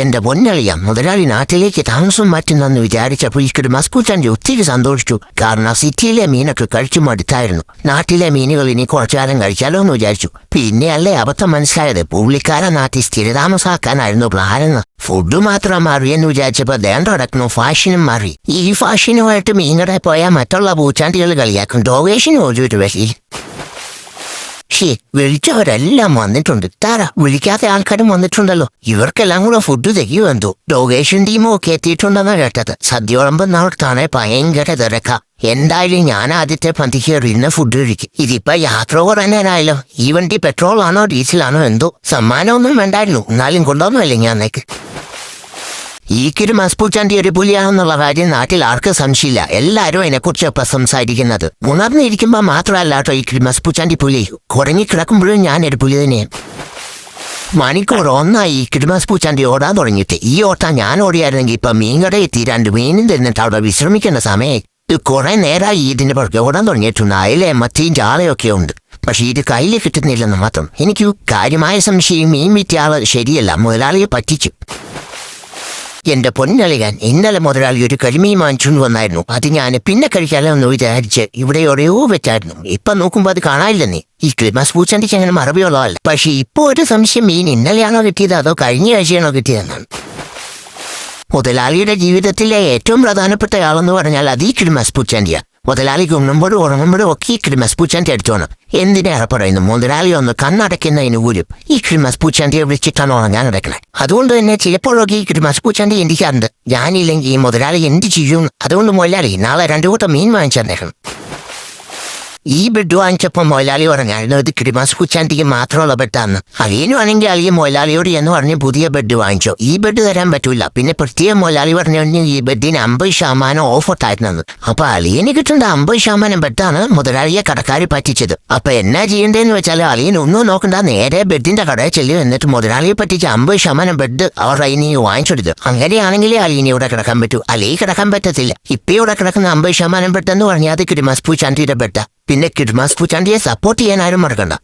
എന്റെ പൊന്നളിയ മുതലാളി നാട്ടിലേക്ക് താമസം മാറ്റുന്നെന്ന് വിചാരിച്ചപ്പോൾ ഈ ക്രിസ്മസ് പൂച്ചാണ്ടി ഒത്തിരി സന്തോഷിച്ചു. കാരണം സിറ്റിയിലെ മീനൊക്കെ കഴിച്ചു മടുത്തായിരുന്നു. നാട്ടിലെ മീനുകൾ ഇനി കുറച്ചുകാലം കഴിച്ചാലോ എന്ന് വിചാരിച്ചു. പിന്നെയല്ലേ അബദ്ധം മനസ്സിലായത്, പുള്ളിക്കാരൻ നാട്ടിൽ സ്ഥിരതാമസാക്കാനായിരുന്നു പ്ലാനെന്ന്. ഫുഡ് മാത്രം മാറിയെന്ന് വിചാരിച്ചപ്പോ ദേണ്ടടക്കണു ഫാഷനും മാറി. ഈ ഫാഷനുമായിട്ട് മീൻകട പോയാൽ മറ്റുള്ള പൂച്ചാണ്ടികൾ കളിയാക്കും. ഡോഗേഷന് ഒരു വശയിൽ വിളിച്ചവരെല്ലാം വന്നിട്ടുണ്ട്. താര വിളിക്കാത്ത ആൾക്കാരും വന്നിട്ടുണ്ടല്ലോ. ഇവർക്കെല്ലാം കൂടെ ഫുഡ് തികയുമെന്തോ. ഡോഗേഷൻ ടീമും ഒക്കെ എത്തിയിട്ടുണ്ടെന്നാ കേട്ടത്. സദ്യ വിളമ്പുന്നവർക്കാണെ ഭയങ്കര തിരക്ക. എന്തായാലും ഞാൻ ആദ്യത്തെ പന്തിക്ക് കയറിയിരുന്ന ഫുഡ് കഴിക്കും. ഇതിപ്പോ യാത്ര കുറഞ്ഞാനായല്ലോ. ഈ വണ്ടി പെട്രോൾ ആണോ ഡീസലാണോ എന്തോ. സമ്മാനമൊന്നും വേണ്ടായിരുന്നു, എന്നാലും കൊണ്ടുവന്നല്ലേ ഞാനേക്ക്. ഈ ക്രിസ്മസ് പൂച്ചാണ്ടി ഒരു പുലിയാണെന്നുള്ള കാര്യം നാട്ടിൽ ആർക്ക് സംശയമില്ല. എല്ലാവരും അതിനെക്കുറിച്ചൊപ്പം സംസാരിക്കുന്നത്. ഉണർന്നിരിക്കുമ്പോൾ മാത്രമല്ല കേട്ടോ ഈ ക്രിസ്മസ് പൂച്ചാണ്ടി പുലി. കുറങ്ങിക്കിടക്കുമ്പോഴും ഞാനൊരു പുലി തന്നെയാണ്. മണിക്കൂർ ഒന്നായി ഈ ക്രിസ്മസ് പൂച്ചാണ്ടി ഓടാൻ തുടങ്ങിയിട്ട്. ഈ ഓട്ടം ഞാൻ ഓടിയായിരുന്നെങ്കിൽ ഇപ്പൊ മീൻകട എത്തി 2 മീനും തിന്നിട്ട് അവിടെ വിശ്രമിക്കേണ്ട സമയം. കുറെ നേരമായി ഇതിന്റെ പുറകെ ഓടാൻ തുടങ്ങിയിട്ടുണ്ട്. അയിലെ മത്തിയും ചാളയൊക്കെ ഉണ്ട്. പക്ഷെ ഇത് കയ്യിൽ കിട്ടുന്നില്ലെന്ന് മാത്രം. എനിക്ക് കാര്യമായ സംശയം മീൻ വിറ്റ ആള് ശരിയല്ല, മുതലാളിയെ പറ്റിച്ചു. എന്റെ പൊന്നളിയാൻ, ഇന്നലെ മുതലാളി ഒരു കരിമീൻ വാങ്ങിച്ചുകൊണ്ട് വന്നായിരുന്നു. അത് ഞാൻ പിന്നെ കഴിക്കാലോ എന്ന് വിചാരിച്ച് ഇവിടെ എവിടെയോ വെച്ചായിരുന്നു. ഇപ്പൊ നോക്കുമ്പോ അത് കാണാനില്ലെന്നേ. ഈ ക്രിസ്മസ് പൂച്ചാണ്ടിക്ക് അങ്ങനെ മറവിയുള്ളതല്ല. പക്ഷെ ഇപ്പൊ ഒരു സംശയം, മീൻ ഇന്നലെയാണോ കിട്ടിയത് അതോ കഴിഞ്ഞ ആഴ്ചയാണോ കിട്ടിയതെന്നാണ്. മുതലാളിയുടെ ജീവിതത്തിലെ ഏറ്റവും പ്രധാനപ്പെട്ട ആളെന്ന് പറഞ്ഞാൽ അത് ഈ ക്രിസ്മസ് പൂച്ചാണ്ടിയാ. മുതലാളിക്ക് ഉണ്ണുമ്പോഴും ഉറങ്ങുമ്പോഴും ഒക്കെ ഈ ക്രിസ്മസ് പൂച്ചാണ്ടി അടിച്ചോണം. എന്തിനേറെ പറയുന്നു, മുതലാളി ഒന്ന് കണ്ണടയ്ക്കുന്നതിന് പോലും ഈ ക്രിസ്മസ് പൂച്ചാണ്ടിയെ വിളിച്ചിട്ടാണ് ഉറങ്ങാൻ കിടക്കണേ. അതുകൊണ്ട് തന്നെ ചിലപ്പോഴൊക്കെ ഈ ക്രിസ്മസ് പൂച്ചാണ്ടി എന്തിക്കാറുണ്ട്. ഞാനില്ലെങ്കിൽ ഈ മുതലാളി എന്ത് ചെയ്യും. അതുകൊണ്ട് മുതലാളി നാളെ 2 കൂട്ടം മീൻ വാങ്ങിച്ചേക്കണം. ഈ ബെഡ് വാങ്ങിച്ചപ്പോൾ മുതലാളി പറഞ്ഞായിരുന്നു ഇത് ക്രിസ്മസ് പൂച്ചാണ്ടിക്ക് മാത്രമുള്ള ബെഡാന്ന്. അളിയനുവാണെങ്കിൽ അളിയ മുതലാളിയോട് എന്ന് പറഞ്ഞ് പുതിയ ബെഡ് വാങ്ങിച്ചോ. ഈ ബെഡ് തരാൻ പറ്റൂല. പിന്നെ പ്രത്യേകം മുതലാളി പറഞ്ഞു ഈ ബെഡിന് 50% ഓഫ് ഇട്ടായിരുന്നത്. അപ്പൊ അളിയന് കിട്ടേണ്ട 50% ബെഡാണ് മുതലാളിയെ കടക്കാരി പറ്റിച്ചത്. അപ്പൊ എന്നാ ചെയ്യേണ്ടതെന്ന് വെച്ചാൽ അളിയൻ ഒന്നും നോക്കണ്ട, നേരെ ബെഡിന്റെ കടയിൽ ചെല്ലും. എന്നിട്ട് മുതലാളിയെ പറ്റിച്ച് 50% ബെഡ് അവർ അയിനി വാങ്ങിച്ചെടുത്ത്. അങ്ങനെയാണെങ്കിലേ അളിയനെ ഇവിടെ കിടക്കാൻ പറ്റൂ, അല്ലെങ്കിൽ കിടക്കാൻ പറ്റത്തില്ല. ഇപ്പൊ ഇവിടെ കിടക്കുന്ന 50% ബെഡ് എന്ന് പറഞ്ഞാൽ അത് ക്രിസ്മസ് പൂച്ചാണ്ടിയുടെ ബെഡാ. പിന്നെ ക്രിസ്മസ് പൂച്ചാണ്ടിയെ സപ്പോർട്ട് ചെയ്യാൻ ആരും മറക്കണ്ട.